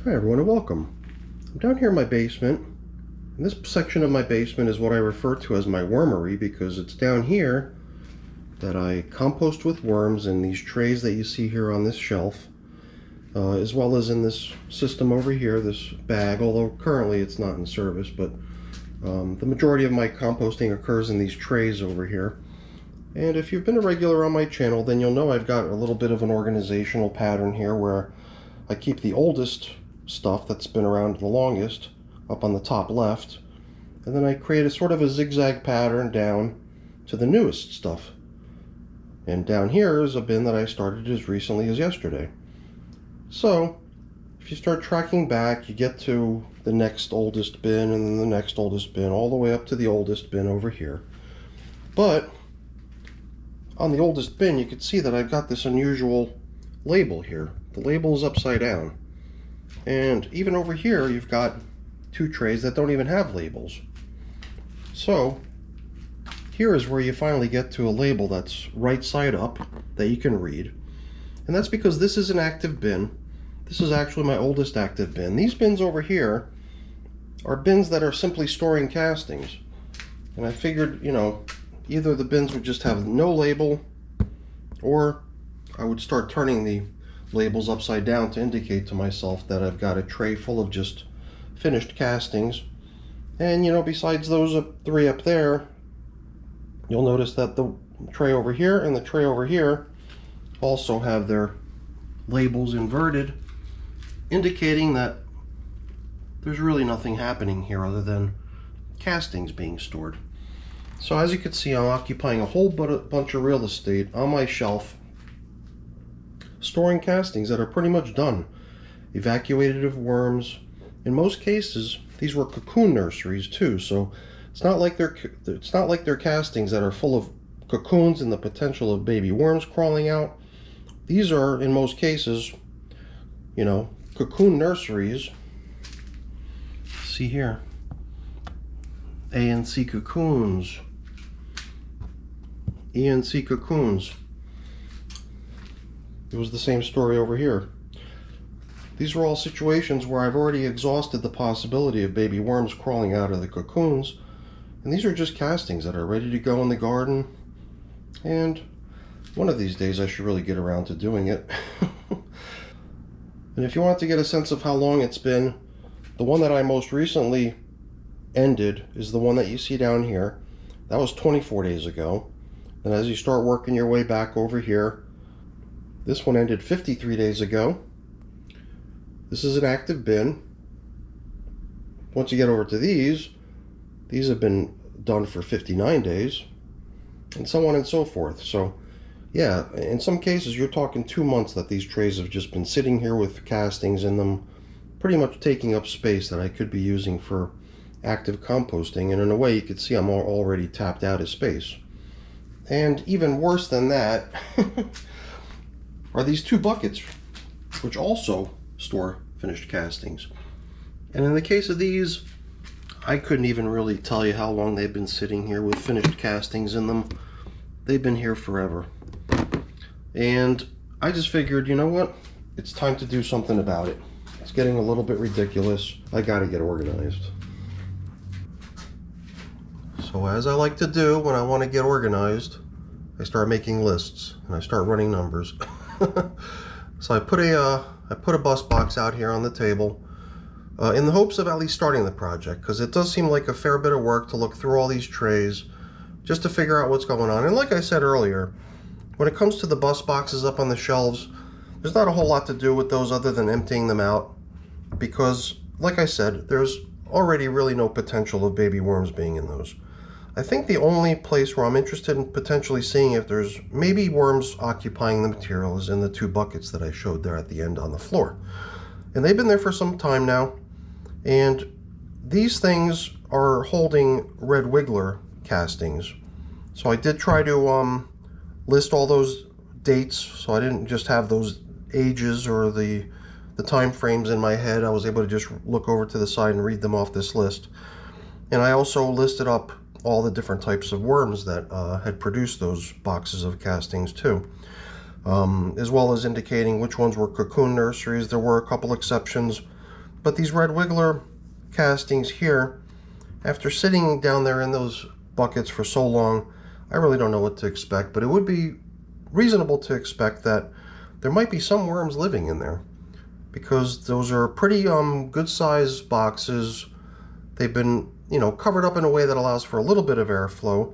Hi everyone and welcome. I'm down here in my basement, and this section of my basement is what I refer to as my wormery because it's down here that I compost with worms in these trays that you see here on this shelf, as well as in this system over here, this bag, although currently it's not in service, but the majority of my composting occurs in these trays over here. And if you've been a regular on my channel, then you'll know I've got a little bit of an organizational pattern here where I keep the oldest stuff that's been around the longest up on the top left, and then I create a sort of a zigzag pattern down to the newest stuff. And down here is a bin that I started as recently as yesterday. So if you start tracking back, you get to the next oldest bin and then the next oldest bin, all the way up to the oldest bin over here. But on the oldest bin, you can see that I've got this unusual label here. The label is upside down. And even over here, you've got two trays that don't even have labels. So here is where you finally get to a label that's right side up that you can read. And that's because this is an active bin. This is actually my oldest active bin. These bins over here are bins that are simply storing castings. And I figured, you know, either the bins would just have no label, or I would start turning the labels upside down to indicate to myself that I've got a tray full of just finished castings. And you know, besides those three up there, you'll notice that the tray over here and the tray over here also have their labels inverted, indicating that there's really nothing happening here other than castings being stored. So as you can see, I'm occupying a whole bunch of real estate on my shelf, storing castings that are pretty much done, evacuated of worms. In most cases, these were cocoon nurseries too, so it's not like they're castings that are full of cocoons and the potential of baby worms crawling out. These are, in most cases, you know, cocoon nurseries. See here, A and C cocoons, E and C cocoons. It was the same story over here. These were all situations where I've already exhausted the possibility of baby worms crawling out of the cocoons, and these are just castings that are ready to go in the garden. And one of these days I should really get around to doing it. And if you want to get a sense of how long it's been, the one that I most recently ended is the one that you see down here. That was 24 days ago. And as you start working your way back over here, this one ended 53 days ago. This is an active bin. Once you get over to these have been done for 59 days, and so on and so forth. So yeah, in some cases you're talking 2 months that these trays have just been sitting here with castings in them, pretty much taking up space that I could be using for active composting. And in a way, you could see I'm already tapped out of space. And even worse than that are these two buckets, which also store finished castings. And in the case of these, I couldn't even really tell you how long they've been sitting here with finished castings in them. They've been here forever. And I just figured, you know what? It's time to do something about it. It's getting a little bit ridiculous. I gotta get organized. So as I like to do when I want to get organized, I start making lists and I start running numbers. So I put a bus box out here on the table in the hopes of at least starting the project, because it does seem like a fair bit of work to look through all these trays just to figure out what's going on. And like I said earlier, when it comes to the bus boxes up on the shelves, there's not a whole lot to do with those other than emptying them out, because like I said, there's already really no potential of baby worms being in those. I think the only place where I'm interested in potentially seeing if there's maybe worms occupying the material is in the two buckets that I showed there at the end on the floor. And they've been there for some time now, and these things are holding red wiggler castings. So I did try to list all those dates, so I didn't just have those ages or the time frames in my head. I was able to just look over to the side and read them off this list. And I also listed up all the different types of worms that had produced those boxes of castings too, as well as indicating which ones were cocoon nurseries. There were a couple exceptions But these red wiggler castings here, after sitting down there in those buckets for so long, I really don't know what to expect, but it would be reasonable to expect that there might be some worms living in there, because those are pretty good sized boxes. They've been, you know, covered up in a way that allows for a little bit of airflow,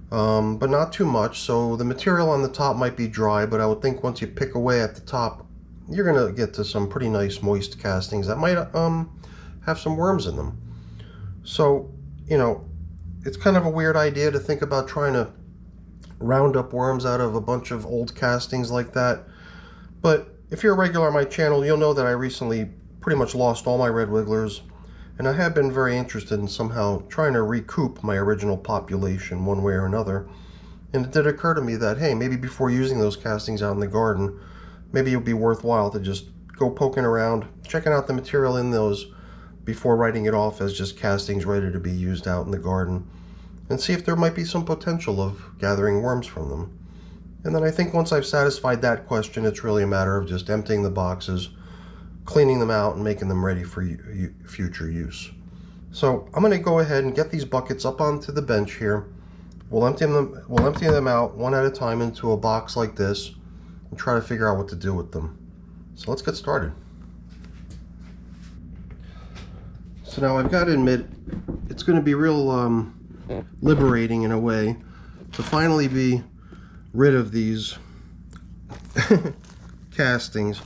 but not too much. So the material on the top might be dry, but I would think once you pick away at the top, you're gonna get to some pretty nice moist castings that might have some worms in them. So, you know, it's kind of a weird idea to think about trying to round up worms out of a bunch of old castings like that. But if you're a regular on my channel, you'll know that I recently pretty much lost all my red wigglers, and I have been very interested in somehow trying to recoup my original population one way or another. And it did occur to me that, hey, maybe before using those castings out in the garden, maybe it would be worthwhile to just go poking around, checking out the material in those before writing it off as just castings ready to be used out in the garden, and see if there might be some potential of gathering worms from them. And then I think once I've satisfied that question, it's really a matter of just emptying the boxes, cleaning them out, and making them ready for future use. So I'm going to go ahead and get these buckets up onto the bench here. We'll empty them out one at a time into a box like this and try to figure out what to do with them. So let's get started. So now I've got to admit, it's going to be real liberating in a way to finally be rid of these castings.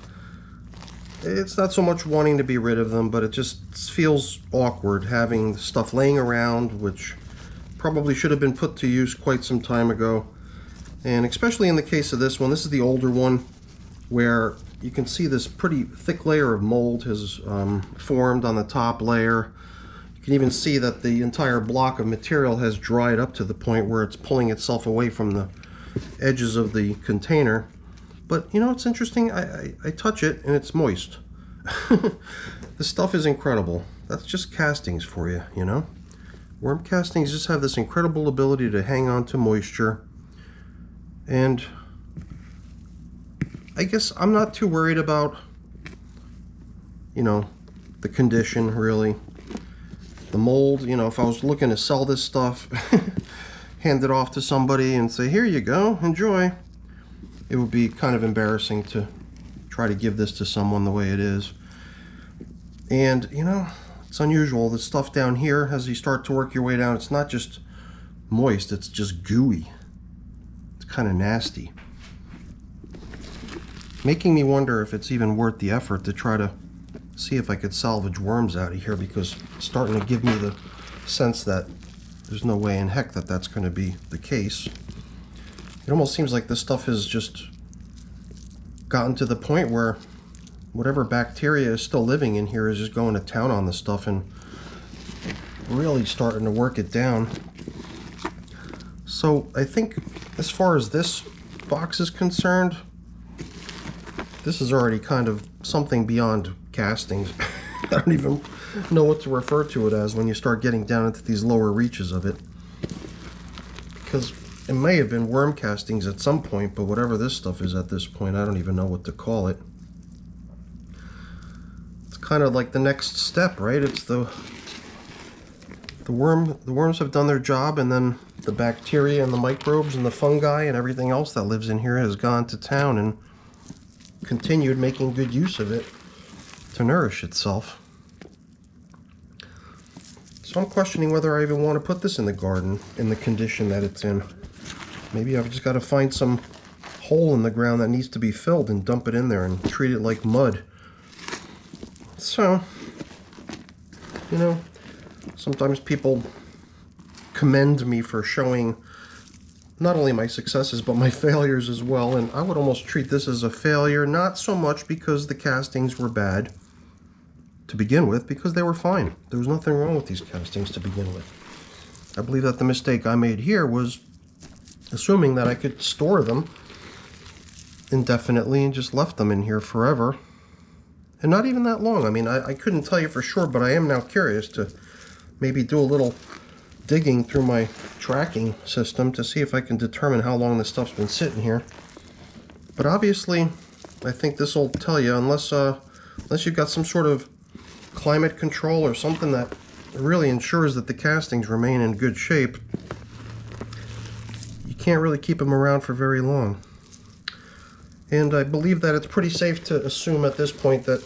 It's not so much wanting to be rid of them, but it just feels awkward having stuff laying around, which probably should have been put to use quite some time ago. And especially in the case of this one, this is the older one, where you can see this pretty thick layer of mold has formed on the top layer. You can even see that the entire block of material has dried up to the point where it's pulling itself away from the edges of the container. But you know, it's interesting, I touch it and it's moist. This stuff is incredible. That's just castings for you, you know? Worm castings just have this incredible ability to hang on to moisture. And I guess I'm not too worried about, you know, the condition really. The mold, you know, if I was looking to sell this stuff, hand it off to somebody and say, here you go, enjoy, it would be kind of embarrassing to try to give this to someone the way it is. And, you know, it's unusual. The stuff down here, as you start to work your way down, it's not just moist, it's just gooey. It's kind of nasty. Making me wonder if it's even worth the effort to try to see if I could salvage worms out of here, because it's starting to give me the sense that there's no way in heck that that's going to be the case. It almost seems like this stuff has just gotten to the point where whatever bacteria is still living in here is just going to town on the stuff and really starting to work it down. So I think as far as this box is concerned, this is already kind of something beyond castings. I don't even know what to refer to it as when you start getting down into these lower reaches of it. Because it may have been worm castings at some point, but whatever this stuff is at this point, I don't even know what to call it. It's kind of like the next step, right? It's the worms have done their job, and then the bacteria and the microbes and the fungi and everything else that lives in here has gone to town and continued making good use of it to nourish itself. So I'm questioning whether I even want to put this in the garden in the condition that it's in. Maybe I've just got to find some hole in the ground that needs to be filled and dump it in there and treat it like mud. So, you know, sometimes people commend me for showing not only my successes but my failures as well, and I would almost treat this as a failure, not so much because the castings were bad to begin with, because they were fine. There was nothing wrong with these castings to begin with. I believe that the mistake I made here was assuming that I could store them indefinitely and just left them in here forever, and not even that long. I mean, I couldn't tell you for sure, but I am now curious to maybe do a little digging through my tracking system to see if I can determine how long this stuff's been sitting here. But obviously, I think this will tell you, unless you've got some sort of climate control or something that really ensures that the castings remain in good shape, you can't really keep them around for very long. And I believe that it's pretty safe to assume at this point that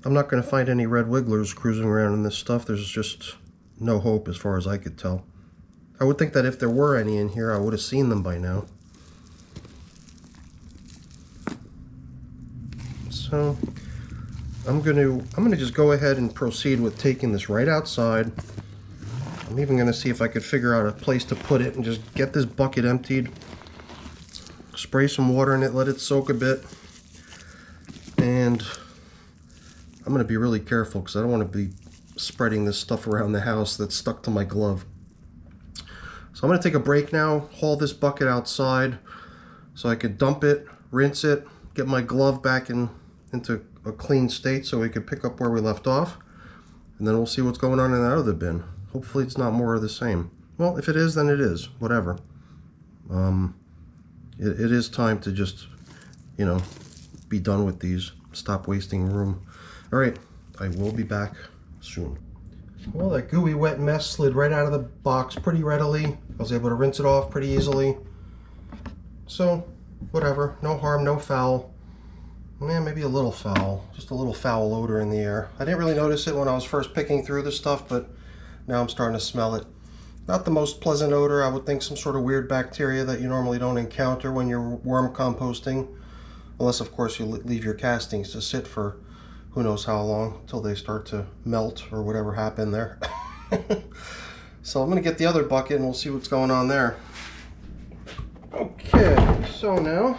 I'm not going to find any red wigglers cruising around in this stuff. There's just no hope as far as I could tell. I would think that if there were any in here, I would have seen them by now. So I'm gonna just go ahead and proceed with taking this right outside. I'm even gonna see if I could figure out a place to put it and just get this bucket emptied. Spray some water in it, let it soak a bit, and I'm gonna be really careful because I don't want to be spreading this stuff around the house that's stuck to my glove. So I'm going to take a break now, haul this bucket outside so I could dump it, rinse it, get my glove back into a clean state so we could pick up where we left off, and then we'll see what's going on in that other bin. Hopefully it's not more of the same. Well, if it is, then it is. Whatever. It is time to just, you know, be done with these. Stop wasting room. All right, I will be back soon. Well, that gooey wet mess slid right out of the box pretty readily. I was able to rinse it off pretty easily. So, whatever, no harm, no foul. Yeah, maybe a little foul, just a little foul odor in the air. I didn't really notice it when I was first picking through the stuff, but now I'm starting to smell it. Not the most pleasant odor. I would think some sort of weird bacteria that you normally don't encounter when you're worm composting. Unless, of course, you leave your castings to sit for who knows how long, until they start to melt or whatever happened there. So I'm going to get the other bucket and we'll see what's going on there. Okay, so now,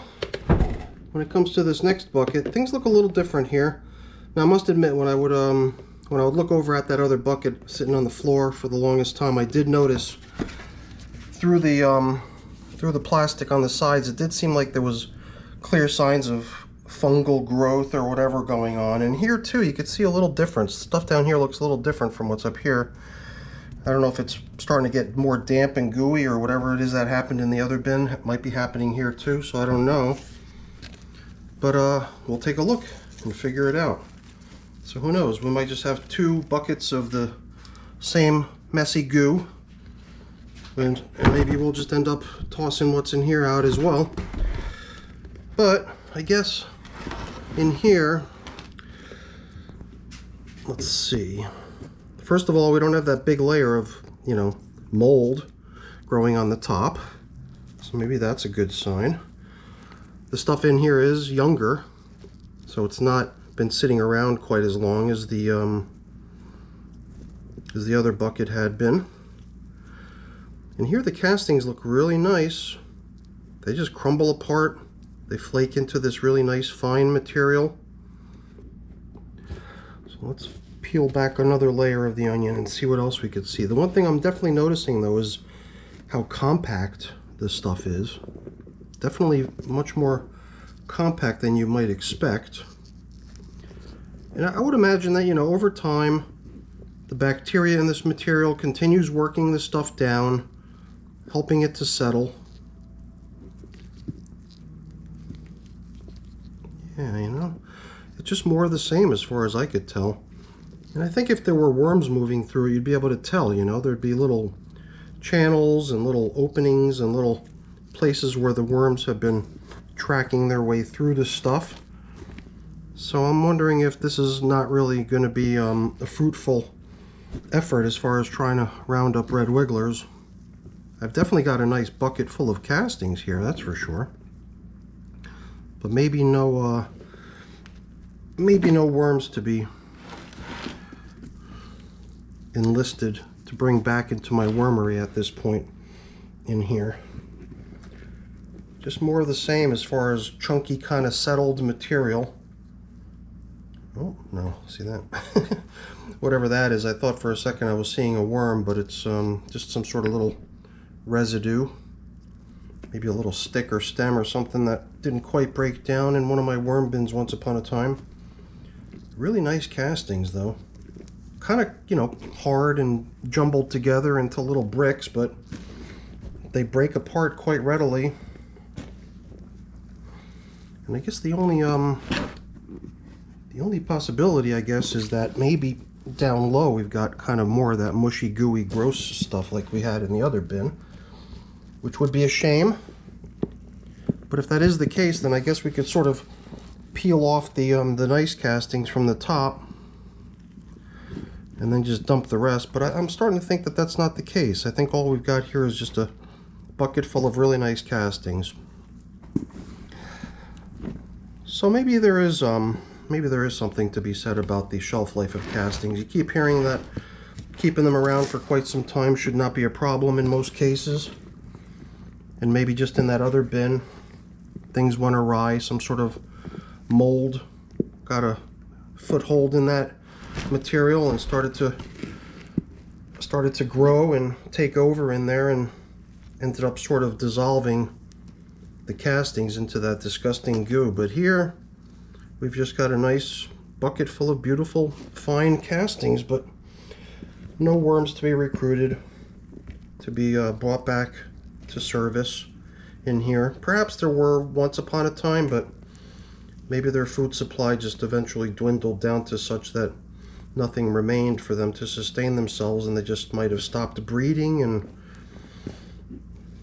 when it comes to this next bucket, things look a little different here. Now I must admit, when I would look over at that other bucket sitting on the floor for the longest time, I did notice through the plastic on the sides, it did seem like there was clear signs of fungal growth or whatever going on. And here too, you could see a little difference. Stuff down here looks a little different from what's up here. I don't know if it's starting to get more damp and gooey or whatever it is that happened in the other bin. It might be happening here too, so I don't know. But we'll take a look and figure it out. So who knows, we might just have two buckets of the same messy goo, and maybe we'll just end up tossing what's in here out as well. But I guess in here, let's see. First of all, we don't have that big layer of, you know, mold growing on the top. So maybe that's a good sign. The stuff in here is younger, so it's not been sitting around quite as long as the other bucket had been. And here the castings look really nice. They just crumble apart. They flake into this really nice fine material. So let's peel back another layer of the onion and see what else we could see. The one thing I'm definitely noticing though is how compact this stuff is. Definitely much more compact than you might expect. And I would imagine that, you know, over time the bacteria in this material continues working the stuff down, helping it to settle. Yeah, you know, it's just more of the same as far as I could tell. And I think if there were worms moving through, you'd be able to tell, you know, there'd be little channels and little openings and little places where the worms have been tracking their way through the stuff. So I'm wondering if this is not really going to be a fruitful effort as far as trying to round up red wigglers. I've definitely got a nice bucket full of castings here, that's for sure. But maybe no worms to be enlisted to bring back into my wormery at this point in here. Just more of the same as far as chunky kind of settled material. Oh, no, see that? Whatever that is, I thought for a second I was seeing a worm, but it's just some sort of little residue. Maybe a little stick or stem or something that didn't quite break down in one of my worm bins once upon a time. Really nice castings though. Kind of, you know, hard and jumbled together into little bricks, but they break apart quite readily. And I guess the only The only possibility, I guess, is that maybe down low we've got kind of more of that mushy, gooey, gross stuff like we had in the other bin, which would be a shame. But if that is the case, then I guess we could sort of peel off the nice castings from the top and then just dump the rest. But I'm starting to think that that's not the case. I think all we've got here is just a bucket full of really nice castings. So maybe there is something to be said about the shelf life of castings. You keep hearing that keeping them around for quite some time should not be a problem in most cases. And maybe just in that other bin, things went awry, some sort of mold got a foothold in that material and started to grow and take over in there, and ended up sort of dissolving the castings into that disgusting goo. But here we've just got a nice bucket full of beautiful fine castings, but no worms to be recruited, to be brought back to service in here. Perhaps there were once upon a time, but maybe their food supply just eventually dwindled down to such that nothing remained for them to sustain themselves, and they just might have stopped breeding and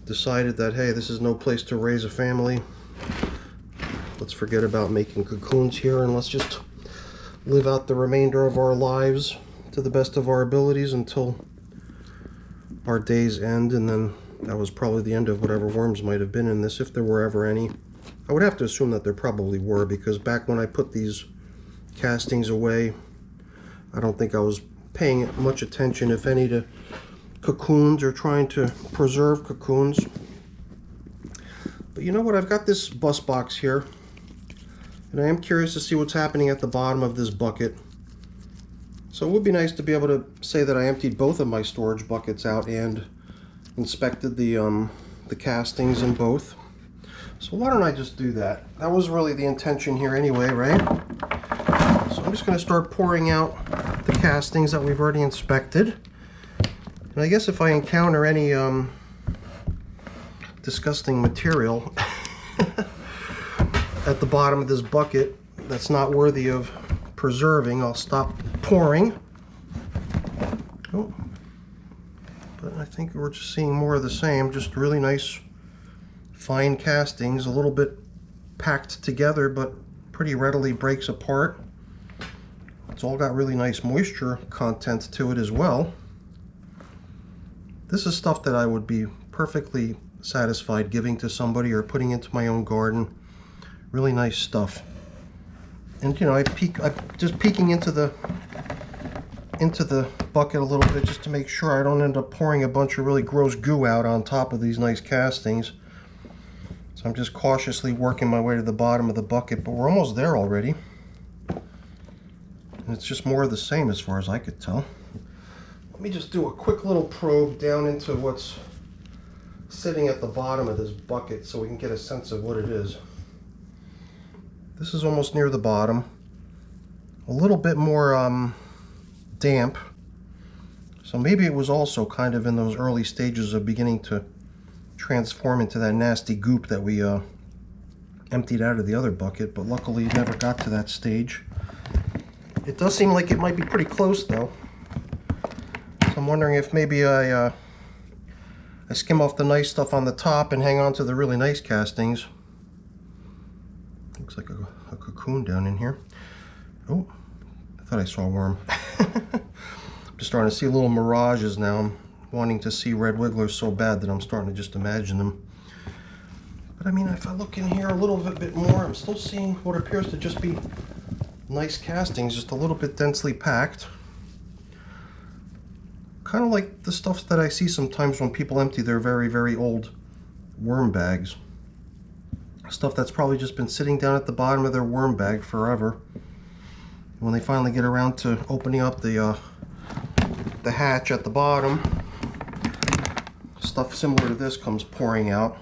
decided that, hey, this is no place to raise a family. Let's forget about making cocoons here, and let's just live out the remainder of our lives to the best of our abilities until our days end. And then that was probably the end of whatever worms might have been in this, if there were ever any. I would have to assume that there probably were, because back when I put these castings away, I don't think I was paying much attention, if any, to cocoons or trying to preserve cocoons. But you know what? I've got this bus box here, and I am curious to see what's happening at the bottom of this bucket. So it would be nice to be able to say that I emptied both of my storage buckets out and inspected the castings in both. So why don't I just do that? That was really the intention here anyway, right? So I'm just going to start pouring out the castings that we've already inspected. And I guess if I encounter any disgusting material at the bottom of this bucket that's not worthy of preserving, I'll stop pouring. Oh, but I think we're just seeing more of the same, just really nice fine castings, a little bit packed together, but pretty readily breaks apart. It's all got really nice moisture content to it as well. This is stuff that I would be perfectly satisfied giving to somebody or putting into my own garden. Really nice stuff. And you know, I'm just peeking into the bucket a little bit just to make sure I don't end up pouring a bunch of really gross goo out on top of these nice castings. So I'm just cautiously working my way to the bottom of the bucket, but we're almost there already. And it's just more of the same as far as I could tell. Let me just do a quick little probe down into what's sitting at the bottom of this bucket so we can get a sense of what it is. This is almost near the bottom. A little bit more damp. So maybe it was also kind of in those early stages of beginning to transform into that nasty goop that we emptied out of the other bucket, but luckily it never got to that stage. It does seem like it might be pretty close though. So I'm wondering if maybe I skim off the nice stuff on the top and hang on to the really nice castings. Looks like a cocoon down in here. Oh, I thought I saw a worm. I'm just starting to see little mirages now. I'm wanting to see red wigglers so bad that I'm starting to just imagine them. But I mean, if I look in here a little bit more, I'm still seeing what appears to just be nice castings, just a little bit densely packed. Kind of like the stuff that I see sometimes when people empty their very, very old worm bags. Stuff that's probably just been sitting down at the bottom of their worm bag forever. When they finally get around to opening up the hatch at the bottom, stuff similar to this comes pouring out.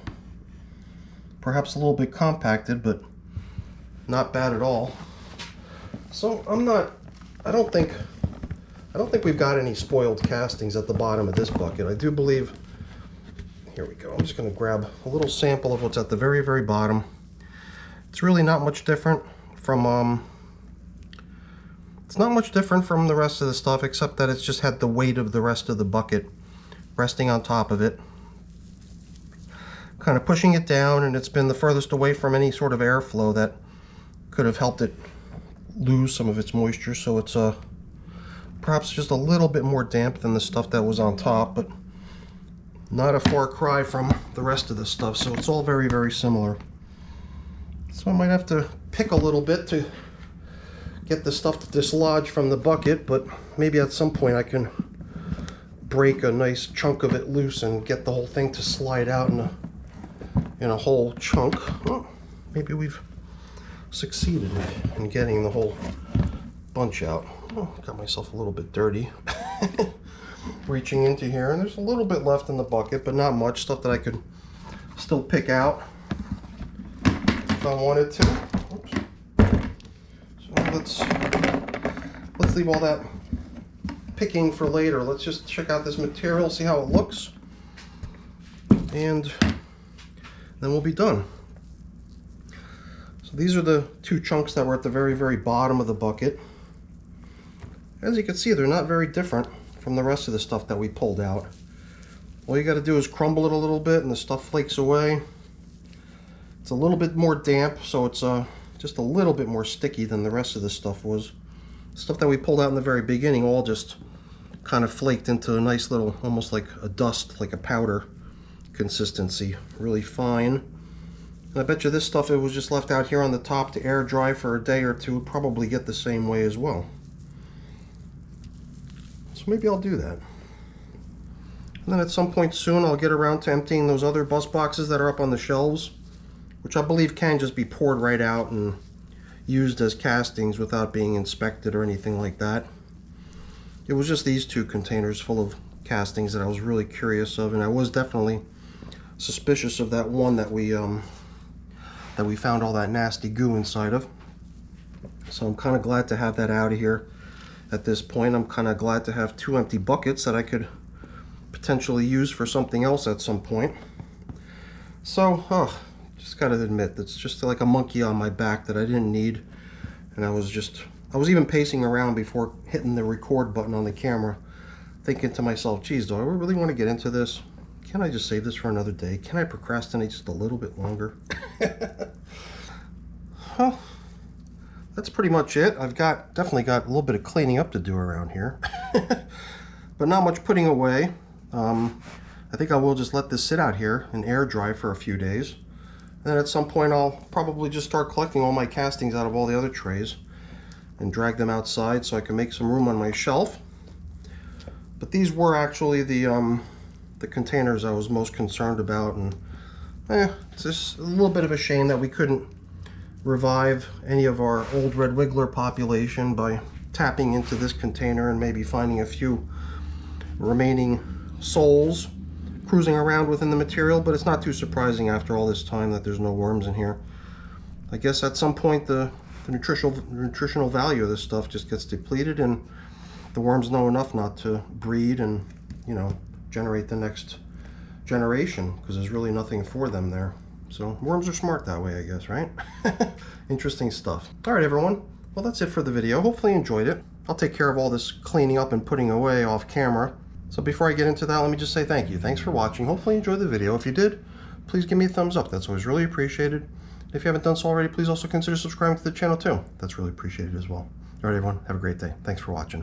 Perhaps a little bit compacted, but not bad at all. So I don't think we've got any spoiled castings at the bottom of this bucket. I do believe, here we go, I'm just going to grab a little sample of what's at the very, very bottom. It's really not much different from It's not much different from the rest of the stuff, except that it's just had the weight of the rest of the bucket resting on top of it, kind of pushing it down, and it's been the furthest away from any sort of airflow that could have helped it lose some of its moisture. So it's perhaps just a little bit more damp than the stuff that was on top, but not a far cry from the rest of the stuff. So it's all very, very similar. So I might have to pick a little bit to get the stuff to dislodge from the bucket, but maybe at some point I can break a nice chunk of it loose and get the whole thing to slide out in a whole chunk. Well, maybe we've succeeded in getting the whole bunch out. Oh, got myself a little bit dirty reaching into here, and there's a little bit left in the bucket, but not much. Stuff that I could still pick out if I wanted to. Oops. So let's leave all that picking for later. Let's just check out this material, see how it looks, and then we'll be done. So these are the two chunks that were at the very, very bottom of the bucket. As you can see, they're not very different from the rest of the stuff that we pulled out. All you got to do is crumble it a little bit and the stuff flakes away. It's a little bit more damp, so it's just a little bit more sticky than the rest of the stuff was. Stuff that we pulled out in the very beginning all just kind of flaked into a nice little, almost like a dust, like a powder consistency. Really fine. And I bet you this stuff, it was just left out here on the top to air dry for a day or two, would probably get the same way as well. So maybe I'll do that. And then at some point soon I'll get around to emptying those other bus boxes that are up on the shelves, which I believe can just be poured right out and used as castings without being inspected or anything like that. It was just these two containers full of castings that I was really curious of, and I was definitely suspicious of that one that we found all that nasty goo inside of. So I'm kind of glad to have that out of here at this point. I'm kind of glad to have two empty buckets that I could potentially use for something else at some point. So, just gotta admit, it's just like a monkey on my back that I didn't need. And I was even pacing around before hitting the record button on the camera, thinking to myself, geez, do I really want to get into this? Can I just save this for another day? Can I procrastinate just a little bit longer? Well, that's pretty much it. I've definitely got a little bit of cleaning up to do around here, but not much putting away. I think I will just let this sit out here and air dry for a few days. And then at some point I'll probably just start collecting all my castings out of all the other trays and drag them outside so I can make some room on my shelf. But these were actually the containers I was most concerned about, and it's just a little bit of a shame that we couldn't revive any of our old red wiggler population by tapping into this container and maybe finding a few remaining souls cruising around within the material. But it's not too surprising after all this time that there's no worms in here. I guess at some point the nutritional value of this stuff just gets depleted, and the worms know enough not to breed and, you know, generate the next generation, because there's really nothing for them there. So worms are smart that way, I guess, right? Interesting stuff. All right, everyone. Well, that's it for the video. Hopefully you enjoyed it. I'll take care of all this cleaning up and putting away off camera. So before I get into that, let me just say thank you. Thanks for watching. Hopefully you enjoyed the video. If you did, please give me a thumbs up. That's always really appreciated. If you haven't done so already, please also consider subscribing to the channel too. That's really appreciated as well. All right, everyone. Have a great day. Thanks for watching.